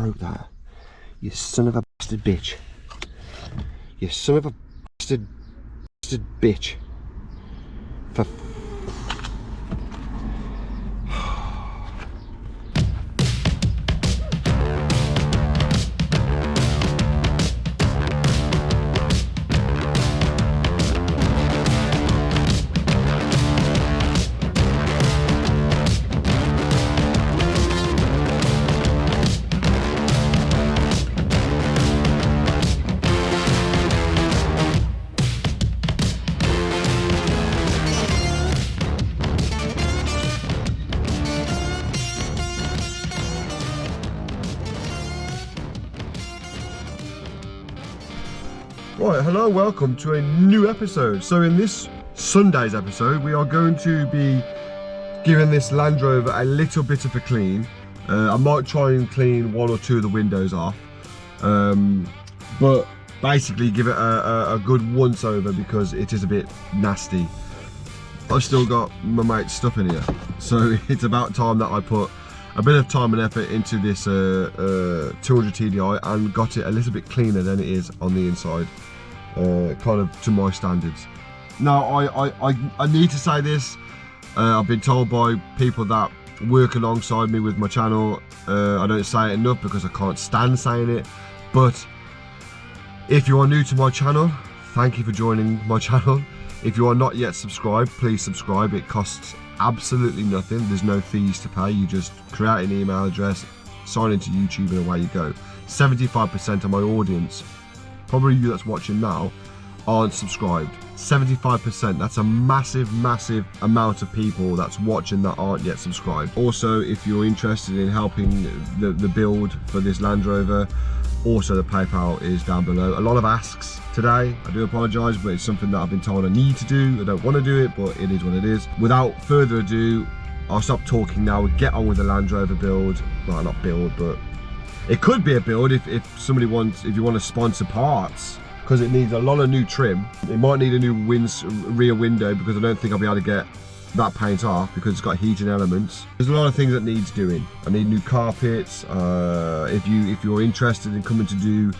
broke that. You son of a bastard bitch. You son of a bastard bitch. For Right, hello, welcome to a new episode. So in this Sunday's episode, we are going to be giving this Land Rover a little bit of a clean. I might try and clean one or two of the windows off, but basically give it a good once over because it is a bit nasty. I've still got my mate's stuff in here, so it's about time that I put a bit of time and effort into this 200 TDI and got it a little bit cleaner than it is on the inside. Kind of to my standards. Now I need to say this, I've been told by people that work alongside me with my channel, I don't say it enough because I can't stand saying it, but if you are new to my channel, thank you for joining my channel. If you are not yet subscribed, please subscribe. It costs absolutely nothing. There's no fees to pay. You just create an email address, sign into YouTube, and away you go. 75% of my audience, probably you that's watching now, aren't subscribed. 75%, that's a massive amount of people that's watching that aren't yet subscribed. Also, if you're interested in helping the build for this Land Rover, also the PayPal is down below. A lot of asks today, I do apologise, but it's something that I've been told I need to do. I don't want to do it, but it is what it is. Without further ado, I'll stop talking now and get on with the Land Rover build. Well, not build, but it could be a build if somebody wants, if you want to sponsor parts, because it needs a lot of new trim. It might need a new rear window because I don't think I'll be able to get that paint off because it's got heating elements. There's a lot of things that needs doing. I need new carpets. If you're interested in coming to do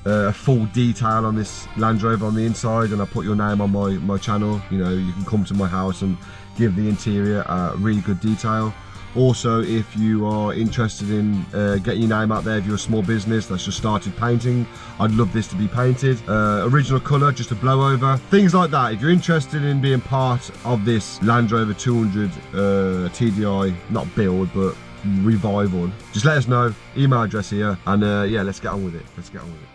a full detail on this Land Rover on the inside, and I put your name on my channel, you know, you can come to my house and give the interior a really good detail. Also, if you are interested in getting your name out there, if you're a small business that's just started painting, I'd love this to be painted. Original colour, just a blow over, things like that. If you're interested in being part of this Land Rover 200 TDI, not build, but revival, just let us know. Email address here, and yeah, let's get on with it. Let's get on with it.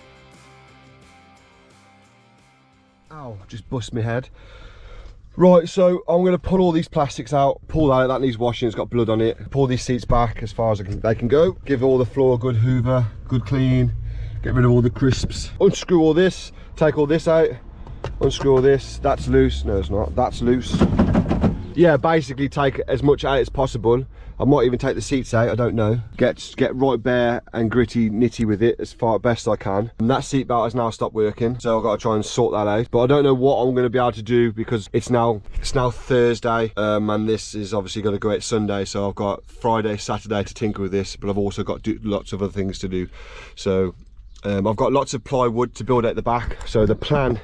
Ow, just bust my head. Right, so I'm going to pull all these plastics out, pull that needs washing, it's got blood on it. Pull these seats back as far as they can go. Give all the floor a good hoover, good clean. Get rid of all the crisps. Unscrew all this, take all this out. Unscrew all this, that's loose. No, it's not, that's loose. Yeah, basically take as much out as possible. I might even take the seats out, I don't know. Get right bare and gritty, nitty with it as far best I can. And that seat belt has now stopped working, so I've got to try and sort that out. But I don't know what I'm going to be able to do because it's now Thursday, and this is obviously going to go out Sunday. So I've got Friday, Saturday to tinker with this, but I've also got lots of other things to do. So I've got lots of plywood to build out the back. So the plan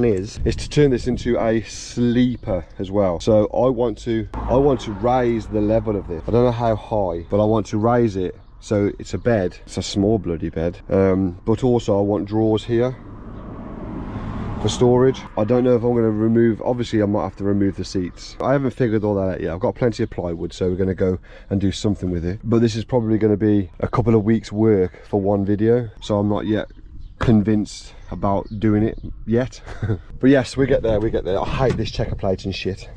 is to turn this into a sleeper as well. So I want to raise the level of this. I don't know how high, but I want to raise it so it's a bed. It's a small bloody bed, but also I want drawers here for storage. I don't know if I'm going to remove, obviously I might have to remove the seats. I haven't figured all that out yet. I've got plenty of plywood, so we're going to go and do something with it, but this is probably going to be a couple of weeks work for one video, so I'm not yet convinced about doing it yet. But yes, we get there. I hate this checker plate and shit.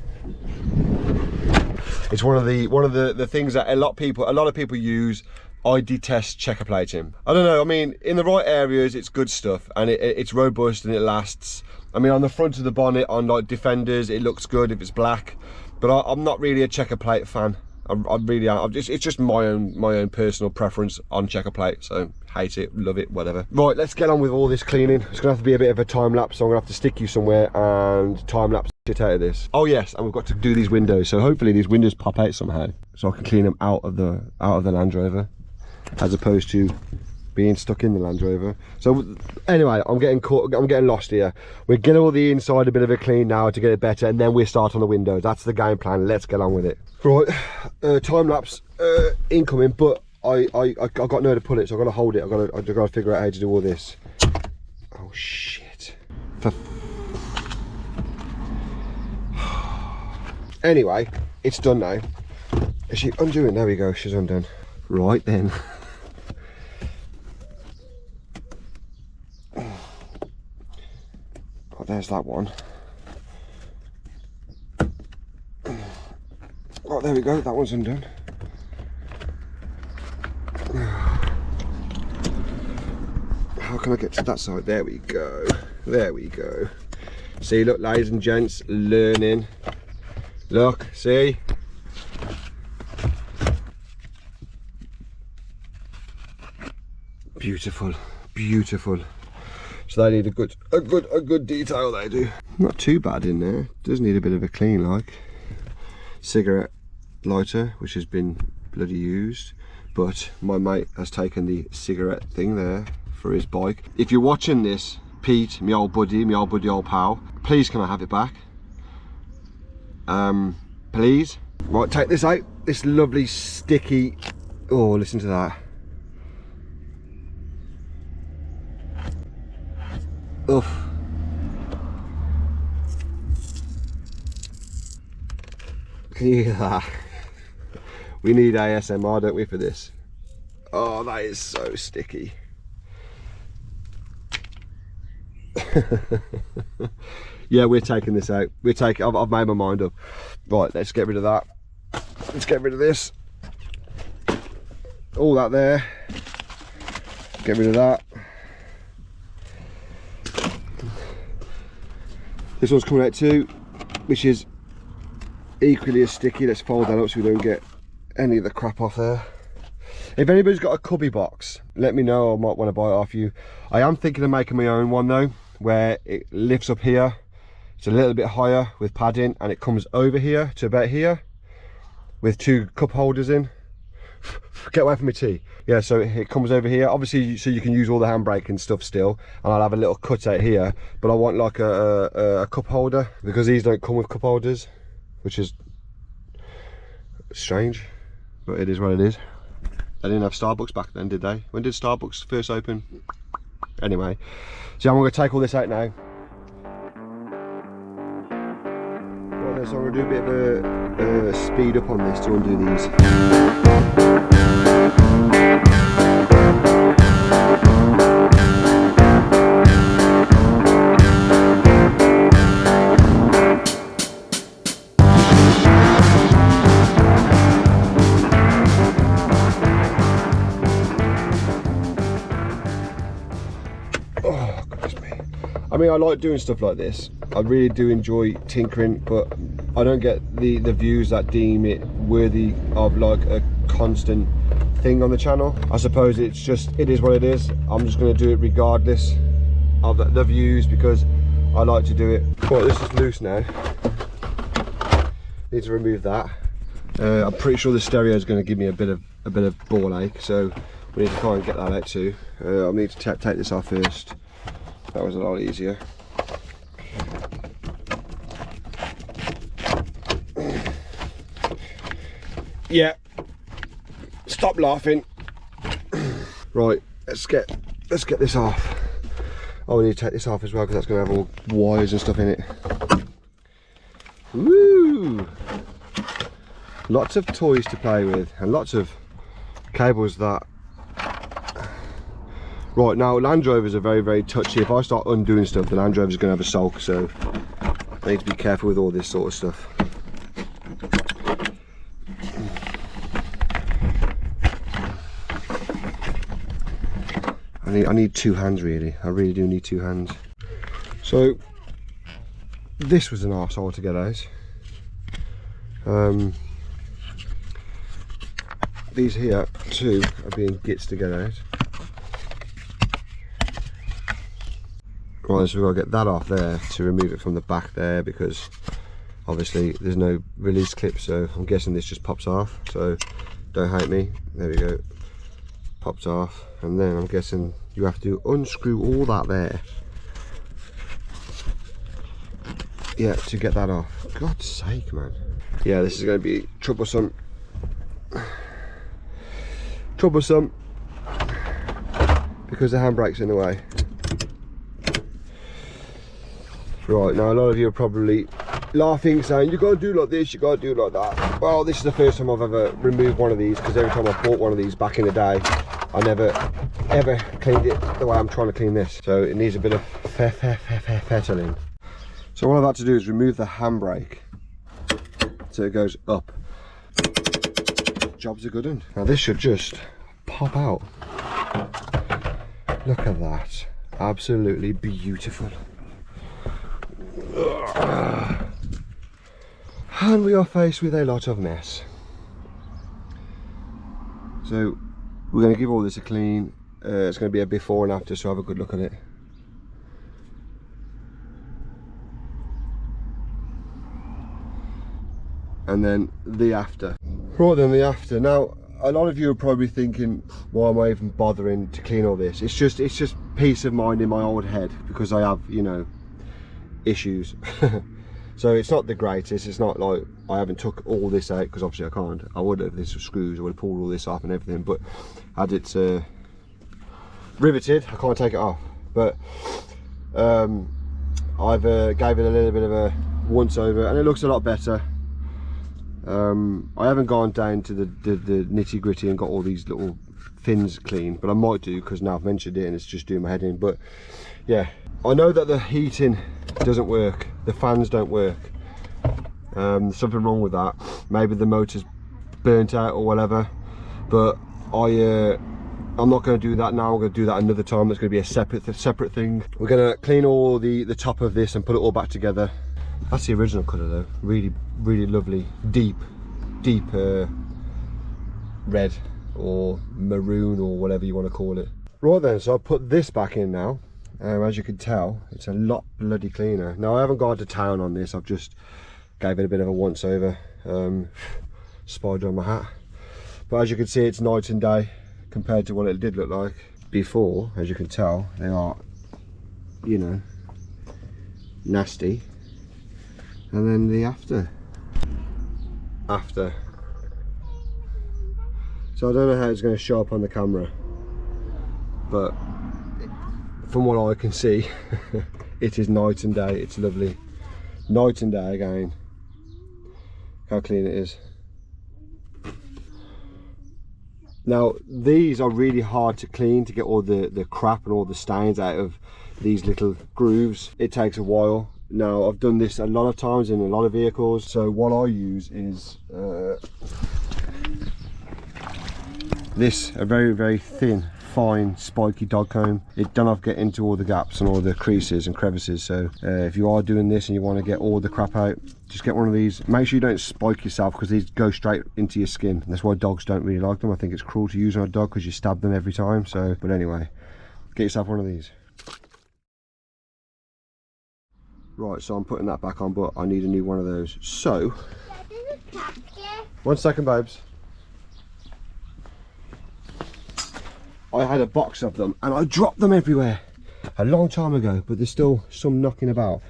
It's one of the things that a lot of people use. I detest checker plating. I don't know, I mean, in the right areas it's good stuff and it's robust and it lasts. I mean, on the front of the bonnet on like Defenders it looks good if it's black, but I'm not really a checker plate fan. I really am. It's just my own personal preference on checker plate, so hate it, love it, whatever. Right, let's get on with all this cleaning. It's gonna have to be a bit of a time lapse, so I'm gonna have to stick you somewhere and time lapse shit out of this. Oh yes, and we've got to do these windows, so hopefully these windows pop out somehow, so I can clean them out of the Land Rover. as opposed to being stuck in the Land Rover. So anyway, I'm getting lost here. We're getting all the inside a bit of a clean now to get it better, and then we start on the windows. That's the game plan. Let's get on with it. Right, time lapse incoming, but I got nowhere to put it, so I've got to hold it. I've got to figure out how to do all this. Oh shit. Anyway, it's done now. Is she undoing? There we go, she's undone. Right then. Oh, there's that one. Oh, there we go, that one's undone. How can I get to that side? There we go. There we go. See, look, ladies and gents, learning. Look, see? Beautiful, beautiful. So they need a good detail, they do. Not too bad in there. Does need a bit of a clean, like. Cigarette lighter, which has been bloody used, but my mate has taken the cigarette thing there for his bike. If you're watching this, Pete, my old buddy, old pal, please can I have it back? Please. Right, take this out. This lovely sticky, oh, listen to that. Oof. Can you hear that? We need ASMR, don't we, for this? Oh, that is so sticky. Yeah, we're taking this out. I've made my mind up. Right, let's get rid of that. Let's get rid of this. All that there. Get rid of that. This one's coming out too, which is equally as sticky. Let's fold that up so we don't get any of the crap off there. If anybody's got a cubby box, let me know. I might want to buy it off you. I am thinking of making my own one though, where it lifts up here. It's a little bit higher with padding, and it comes over here to about here with 2 cup holders in. Get away from my tea. Yeah, so it comes over here, obviously, so you can use all the handbrake and stuff still, and I'll have a little cut out here, but I want like a cup holder, because these don't come with cup holders, which is strange, but it is what it is. They didn't have Starbucks back then, did they? When did Starbucks first open? Anyway, so I'm going to take all this out now. Right then, so I'm going to do a bit of a speed up on this to undo these. I mean, I like doing stuff like this. I really do enjoy tinkering, but I don't get the views that deem it worthy of like a constant thing on the channel. I suppose it is what it is. I'm just going to do it regardless of the views, because I like to do it. Right, this is loose now. Need to remove that. I'm pretty sure the stereo is going to give me a bit of ball ache, so we need to try and get that out too. I'll need to take this off first. That was a lot easier. Yeah. Stop laughing. Right, let's get this off. Oh, we need to take this off as well, because that's going to have all wires and stuff in it. Woo! Lots of toys to play with, and lots of cables that. Right, now Land Rovers are very, very touchy. If I start undoing stuff, the Land Rover's going to have a sulk, so I need to be careful with all this sort of stuff. I need 2 hands really. I really do need 2 hands. So this was an arsehole to get out. These here too are being gits to get out. Right, so we've got to get that off there to remove it from the back there, because obviously there's no release clip, so I'm guessing this just pops off, so don't hate me. There we go. popped off, and then I'm guessing you have to unscrew all that there. Yeah, to get that off. God's sake, man. Yeah, this is going to be troublesome. Troublesome because the handbrake's in the way. Right, now a lot of you are probably laughing, saying you got to do like this, you got to do like that. Well, this is the first time I've ever removed one of these, because every time I bought one of these back in the day, I never ever cleaned it the way I'm trying to clean this. So it needs a bit of fettling. So what I've had to do is remove the handbrake so it goes up. Job's a good one. Now this should just pop out. Look at that. Absolutely beautiful. And we are faced with a lot of mess. So we're going to give all this a clean. It's going to be a before and after, so have a good look at it. And then the after. Right then, the after. Now a lot of you are probably thinking, why am I even bothering to clean all this? It's just peace of mind in my old head, because I have, you know, issues. So it's not the greatest. It's not like I haven't took all this out, because obviously I can't. I would have, if this was screws, I would have pulled all this off and everything, but had it riveted, I can't take it off. But I've gave it a little bit of a once over, and it looks a lot better. I haven't gone down to the nitty gritty and got all these little fins clean, but I might do, because now I've mentioned it and it's just doing my head in. But yeah, I know that the heating doesn't work, the fans don't work. There's something wrong with that. Maybe the motor's burnt out or whatever, but I'm not going to do that now. I'm going to do that another time. That's going to be a separate thing. We're going to clean all the top of this and put it all back together. That's the original colour though. Really lovely, deep red or maroon or whatever you want to call it. Right then, so I put this back in now. As you can tell, it's a lot bloody cleaner. Now I haven't gone to town on this. I've just gave it a bit of a once over. Spider on my hat. But as you can see, it's night and day compared to what it did look like before. As you can tell, they are, you know, nasty. And then the after. So I don't know how it's going to show up on the camera, but from what I can see, it is night and day. It's lovely. Night and day again. How clean it is. Now these are really hard to clean, to get all the crap and all the stains out of these little grooves. It takes a while. Now I've done this a lot of times in a lot of vehicles, so what I use is a very thin, fine, spiky dog comb. It doesn't get into all the gaps and all the creases and crevices. So if you are doing this and you want to get all the crap out, just get one of these. Make sure you don't spike yourself, because these go straight into your skin. That's why dogs don't really like them. I think it's cruel to use on a dog, because you stab them every time. So, but anyway, get yourself one of these. Right, so I'm putting that back on, but I need a new one of those. So, 1 second, babes. I had a box of them and I dropped them everywhere a long time ago, but there's still some knocking about.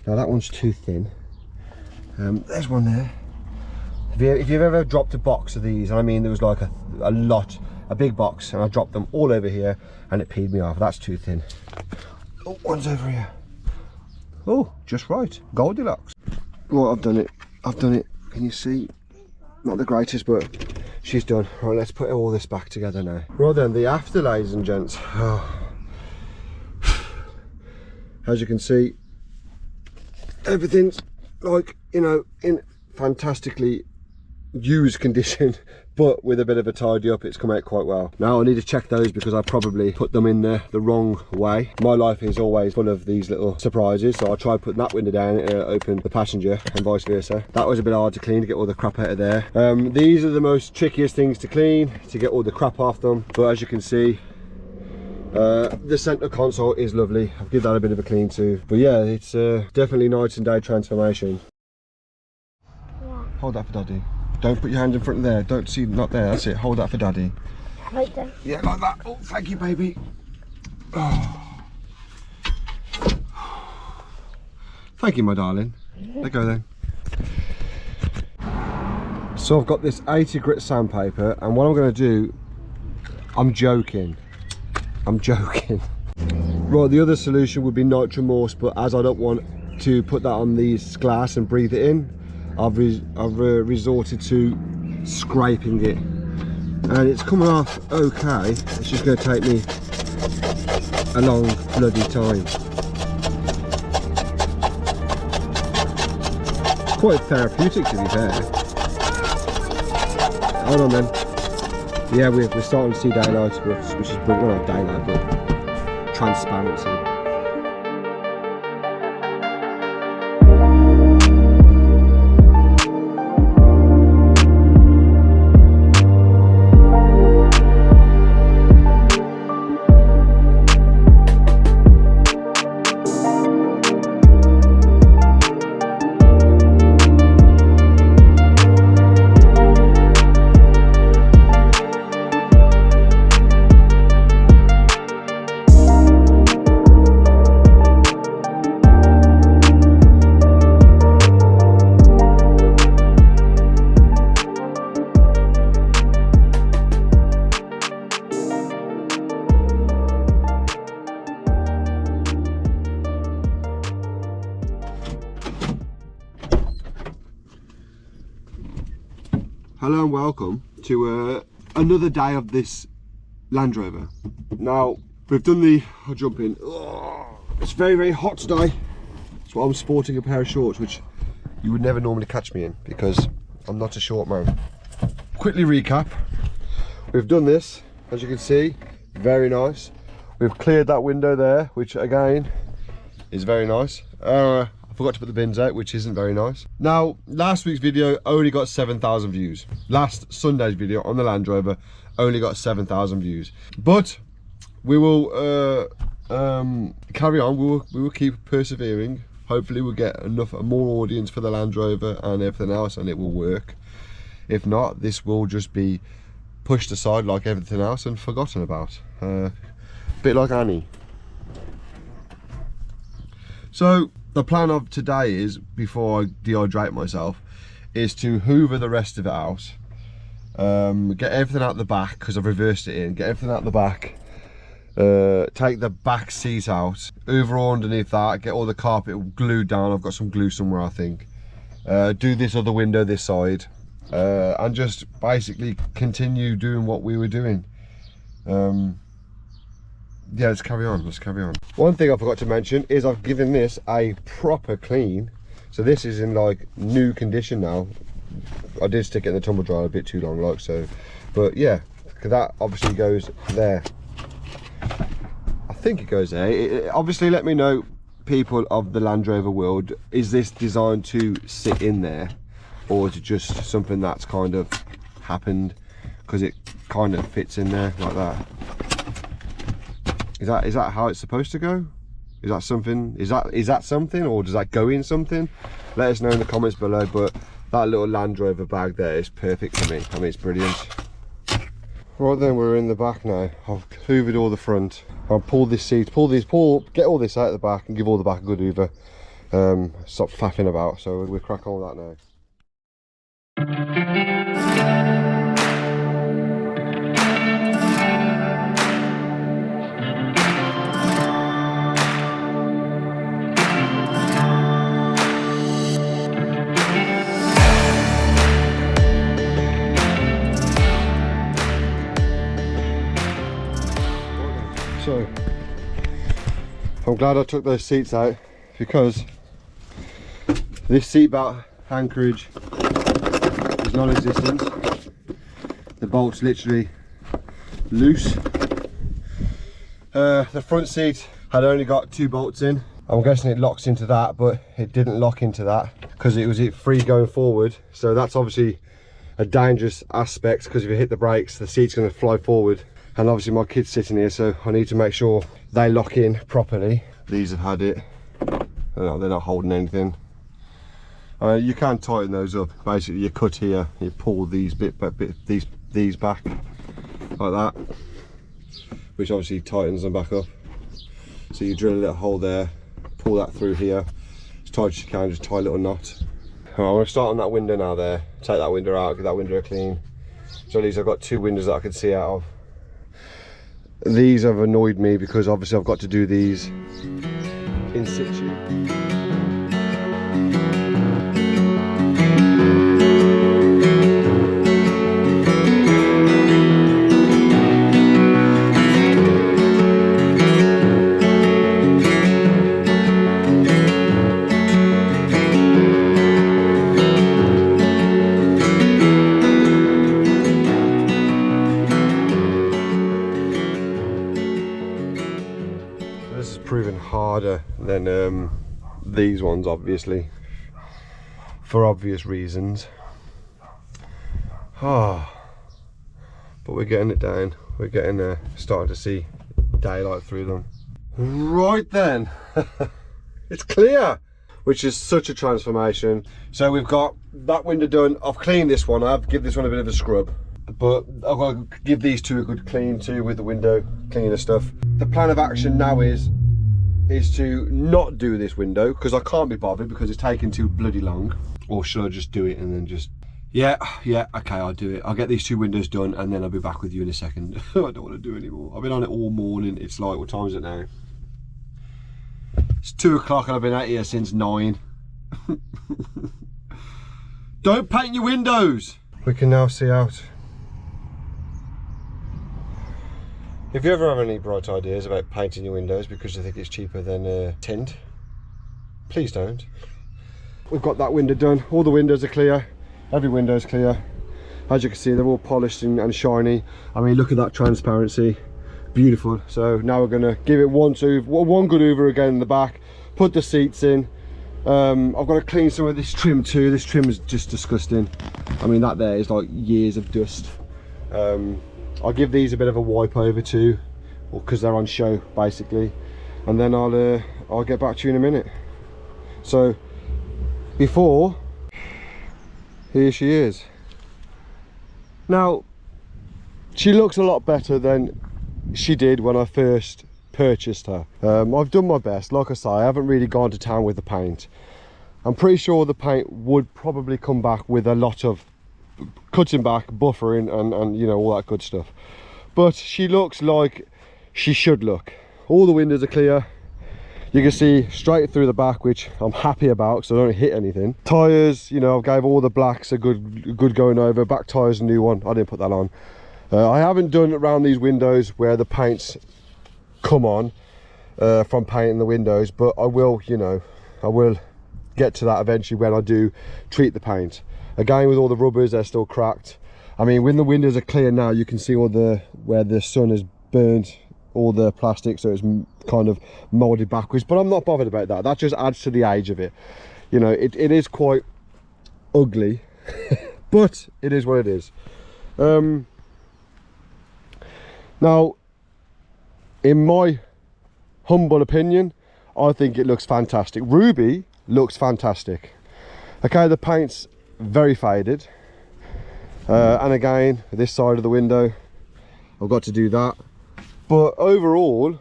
Now that one's too thin. There's one there. If you've ever dropped a box of these, and I mean there was like a big box, and I dropped them all over here and it peed me off. That's too thin. Oh, one's over here. Oh, just right. Goldilocks. Right, I've done it. Can you see? Not the greatest, but she's done. Right, let's put all this back together now. Right then, the after, ladies and gents. Oh. As you can see, everything's like, you know, in fantastically used condition, but with a bit of a tidy up, it's come out quite well. Now I need to check those, because I probably put them in there the wrong way. My life is always full of these little surprises, so I tried putting that window down and open the passenger, and vice versa. That was a bit hard to clean, to get all the crap out of there. These are the most trickiest things to clean, to get all the crap off them. But as you can see, the center console is lovely. I'll give that a bit of a clean too. But yeah, it's definitely night and day transformation. Yeah. Hold that for daddy. Don't put your hand in front of there. Don't see, not there. That's it. Hold that for daddy. Like that? Yeah, like that. Oh, thank you, baby. Oh. Thank you, my darling. Let go then. So I've got this 80 grit sandpaper, and what I'm going to do, I'm joking. Right, the other solution would be nitromorse, but as I don't want to put that on these glass and breathe it in, I've resorted to scraping it, and it's coming off okay. It's just going to take me a long bloody time. Quite therapeutic, to be fair. Hold on then. Yeah, we're starting to see daylight, which is well, not daylight, but transparency. Hello and welcome to another day of this Land Rover. Now, we've done the, I'll jump in. It's very, very hot today. That's why I'm sporting a pair of shorts, which you would never normally catch me in because I'm not a short man. Quickly recap. We've done this, as you can see, very nice. We've cleared that window there, which again is very nice. I forgot to put the bins out, which isn't very nice. Now, last week's video only got 7,000 views. Last Sunday's video on the Land Rover only got 7,000 views. But we will carry on. We will keep persevering. Hopefully we'll get more audience for the Land Rover and everything else, and it will work. If not, this will just be pushed aside like everything else and forgotten about. A bit like Annie. So the plan of today is, before I dehydrate myself, is to hoover the rest of it out, get everything out the back because I've reversed it in, get everything out the back, take the back seat out, hoover underneath that, get all the carpet glued down. I've got some glue somewhere, I think. Do this other window this side, and just basically continue doing what we were doing. Yeah, let's carry on. One thing I forgot to mention is I've given this a proper clean. So this is in like new condition now. I did stick it in the tumble dryer a bit too long, like so. But yeah, that obviously goes there. I think it goes there. Obviously, let me know, people of the Land Rover world, is this designed to sit in there, or is it just something that's kind of happened because it kind of fits in there like that? Is that how it's supposed to go? Is that something? Is that something, or does that go in something? Let us know in the comments below. But that little Land Rover bag there is perfect for me. I mean, it's brilliant. Right then, we're in the back now. I've hoovered all the front. I'll pull this seat, get all this out of the back and give all the back a good hoover. Stop faffing about. So we'll crack on with that now. So, I'm glad I took those seats out, because this seat belt anchorage is non-existent. The bolt's literally loose. The front seat had only got 2 bolts in. I'm guessing it locks into that, but it didn't lock into that because it was free going forward. So that's obviously a dangerous aspect, because if you hit the brakes, the seat's going to fly forward. And obviously my kid's sitting here, so I need to make sure they lock in properly. These have had it. They're not holding anything. You can tighten those up. Basically, you cut here, you pull these these back, like that, which obviously tightens them back up. So you drill a little hole there, pull that through here, as tight as you can, just tie a little knot. I'm going to start on that window now there, take that window out, give that window a clean. So at least I've got 2 windows that I can see out of. These have annoyed me because obviously I've got to do these in situ. Proven harder than these ones, obviously, for obvious reasons. But we're getting it down. We're getting starting to see daylight through them. Right then, it's clear, which is such a transformation. So we've got that window done. I've cleaned this one. I've given this one a bit of a scrub, but I've got to give these 2 a good clean too with the window cleaner stuff. The plan of action now is to not do this window because I can't be bothered because it's taking too bloody long. Or should I just do it and then just, yeah, okay, I'll do it. I'll get these 2 windows done and then I'll be back with you in a second. I don't want to do anymore. I've been on it all morning. It's like, what time is it now? It's 2 o'clock and I've been out here since 9. Don't paint your windows. We can now see out. If you ever have any bright ideas about painting your windows because you think it's cheaper than tint, please don't. We've got that window done. All the windows are clear. Every window is clear. As you can see, they're all polished and shiny. I mean, look at that transparency. Beautiful. So now we're going to give it one good hoover again in the back. Put the seats in. I've got to clean some of this trim too. This trim is just disgusting. I mean, that there is like years of dust. I'll give these a bit of a wipe over too, because they're on show basically, and then I'll get back to you in a minute. So before, here she is. Now she looks a lot better than she did when I first purchased her. I've done my best. Like I say, I haven't really gone to town with the paint. I'm pretty sure the paint would probably come back with a lot of cutting back, buffering and you know, all that good stuff, but she looks like she should look. All the windows are clear. You can see straight through the back, which I'm happy about so I don't hit anything. Tires, you know, I gave all the blacks a good going over. Back tires, a new one. I didn't put that on. I haven't done around these windows where the paint's come on from painting the windows, but I will, you know, I will get to that eventually when I do treat the paint. Again, with all the rubbers, they're still cracked. I mean, when the windows are clear now, you can see all the where the sun has burned all the plastic, so it's kind of molded backwards, but I'm not bothered about that. That just adds to the age of it. You know, it is quite ugly, but it is what it is. Now, in my humble opinion, I think it looks fantastic. Ruby looks fantastic. Okay, the paint's very faded, and again, this side of the window, I've got to do that. But overall,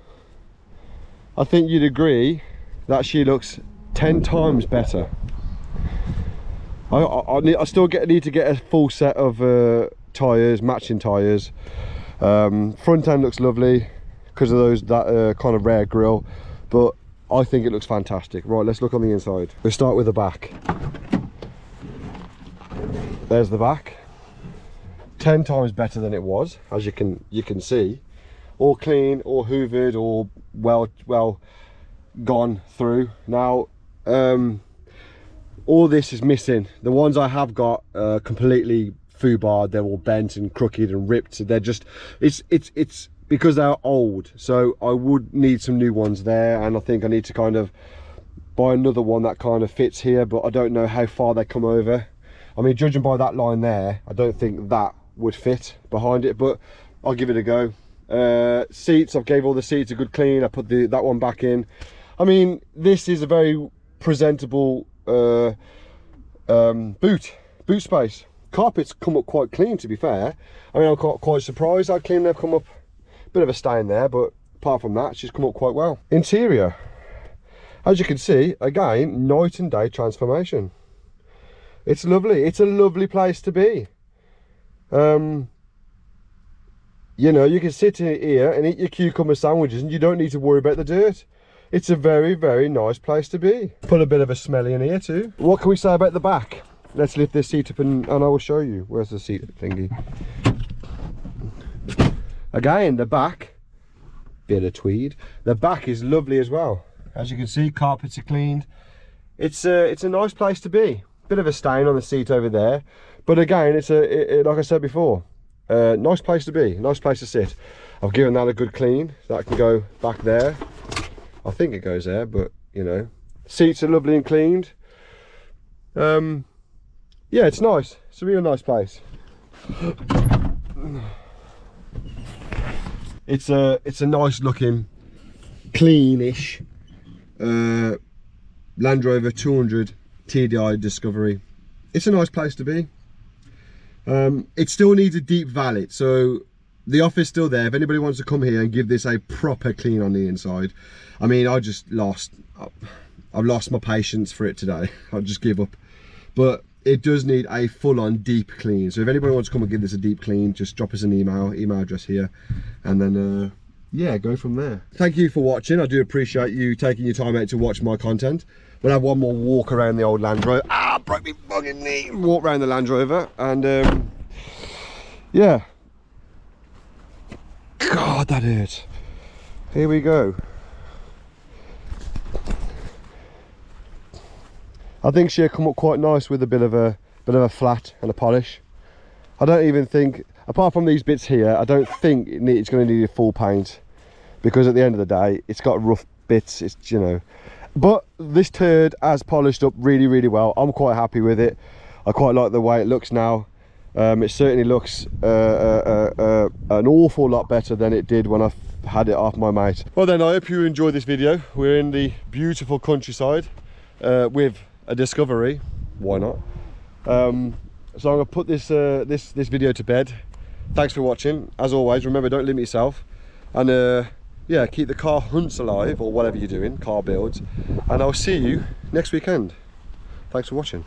I think you'd agree that she looks 10 times better. I still need to get a full set of tyres, matching tyres. Front end looks lovely because of that kind of rare grille, but I think it looks fantastic. Right, let's look on the inside. We'll start with the back. There's the back. 10 times better than it was, as you can see. All clean, all hoovered, all well gone through. Now all this is missing. The ones I have got completely foobarred. They're all bent and crooked and ripped. They're just it's because they're old, so I would need some new ones there, and I think I need to kind of buy another one that kind of fits here, but I don't know how far they come over. I mean, judging by that line there, I don't think that would fit behind it, but I'll give it a go. Seats, I've gave all the seats a good clean. I put that one back in. I mean, this is a very presentable boot space, carpets come up quite clean, to be fair. I mean, I'm quite surprised how clean they've come up. Bit of a stain there, but apart from that, she's come up quite well. Interior, as you can see, again, night and day transformation. It's lovely. It's a lovely place to be. You know, you can sit in here and eat your cucumber sandwiches and you don't need to worry about the dirt. It's a very, very nice place to be. Put a bit of a smelly in here too. What can we say about the back? Let's lift this seat up and I will show you. Where's the seat thingy? Again, the back, bit of tweed. The back is lovely as well. As you can see, carpets are cleaned. It's a nice place to be. Bit of a stain on the seat over there, but again, it's like I said before, nice place to be, nice place to sit. I've given that a good clean. That can go back there. I think it goes there, but you know, seats are lovely and cleaned. Yeah, it's nice. It's a real nice place. It's a nice looking, cleanish Land Rover 200 TDI Discovery. It's a nice place to be. It still needs a deep valet, so the offer's still there if anybody wants to come here and give this a proper clean on the inside. I mean, I've lost my patience for it today. I'll just give up. But it does need a full-on deep clean, so if anybody wants to come and give this a deep clean, just drop us an email address here, and then yeah, go from there. Thank you for watching. I do appreciate you taking your time out to watch my content. We'll have one more walk around the old Land Rover. Ah, broke me bugging knee. Walk around the Land Rover, and yeah. God, that hurts. Here we go. I think she'll come up quite nice with a bit of a flat and a polish. I don't even think, apart from these bits here, I don't think it's going to need a full paint, because at the end of the day, it's got rough bits. It's, you know. But this turd has polished up really, really well. I'm quite happy with it. I quite like the way it looks now. It certainly looks an awful lot better than it did when I had it off my mate. Well then, I hope you enjoyed this video. We're in the beautiful countryside with a Discovery. Why not? So I'm gonna put this this video to bed. Thanks for watching. As always, remember, don't limit yourself. And yeah, keep the car hunts alive, or whatever you're doing, car builds, and I'll see you next weekend. Thanks for watching.